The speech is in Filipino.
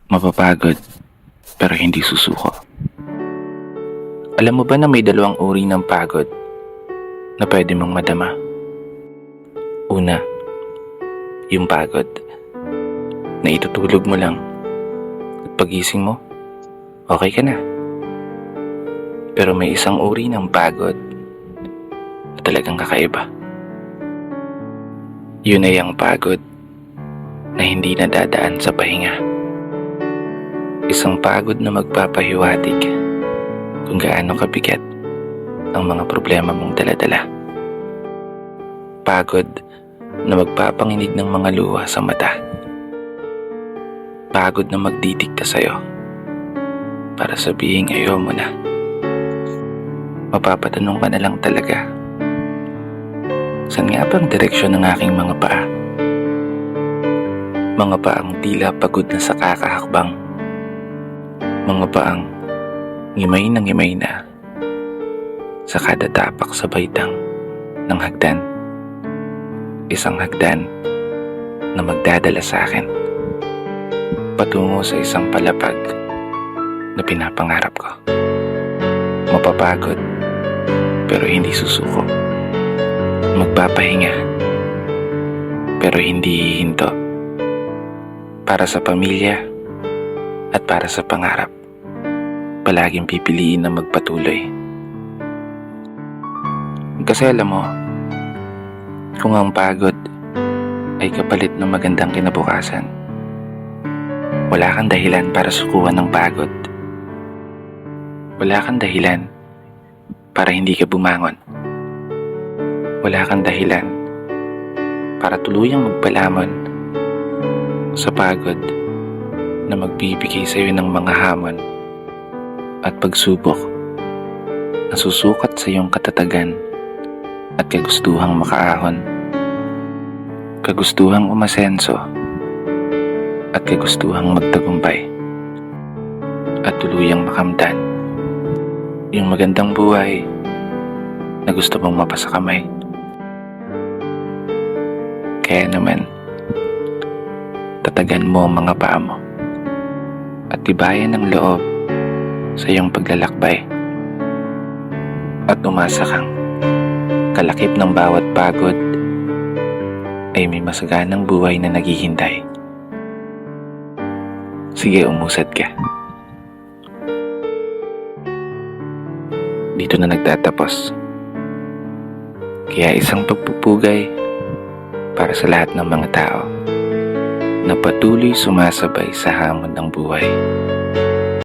Mapapagod, pero hindi susuko. Alam mo ba na may dalawang uri ng pagod na pwede mong madama? Una, yung pagod na itutulog mo lang at pagising mo, okay ka na. Pero may isang uri ng pagod na talagang kakaiba. Yun ay ang pagod na hindi nadadaan sa pahinga. Isang pagod na magpapahiwatig kung gaano kabigat ang mga problema mong daladala. Pagod na magpapanginig ng mga luha sa mata. Pagod na magdidikta sa'yo para sabihing ayaw mo na. Mapapatanong ka na lang talaga, saan nga bang direksyon ng aking mga paa? Mga paang tila pagod na sa kakahakbang. Mga paang ngimay na sa kada tapak sa baitang ng hagdan. Isang hagdan na magdadala sa akin patungo sa isang palapag na pinapangarap ko. Mapapagod pero hindi susuko. Magpapahinga pero hindi hihinto. Para sa pamilya at para sa pangarap, palaging pipiliin na magpatuloy. Kasi alam mo, kung ang pagod ay kapalit ng magandang kinabukasan, wala kang dahilan para sukuan ng pagod. Wala kang dahilan para hindi ka bumangon. Wala kang dahilan para tuluyang magpalamon sa pagod na magbibigay sa iyo ng mga hamon at pagsubok na susukat sa iyong katatagan at kagustuhang makaahon, kagustuhang umasenso at kagustuhang magtagumpay at tuluyang makamtan yung magandang buhay na gusto mong mapasa kamay. Kaya naman, tatagan mo ang mga paa mo at tibayan ng loob sa iyong paglalakbay at umasa kang kalakip ng bawat pagod ay may masaganang buhay na naghihintay. Sige, umusad ka. Dito na nagtatapos. Kaya isang pagpupugay para sa lahat ng mga tao na patuloy sumasabay sa hamon ng buhay.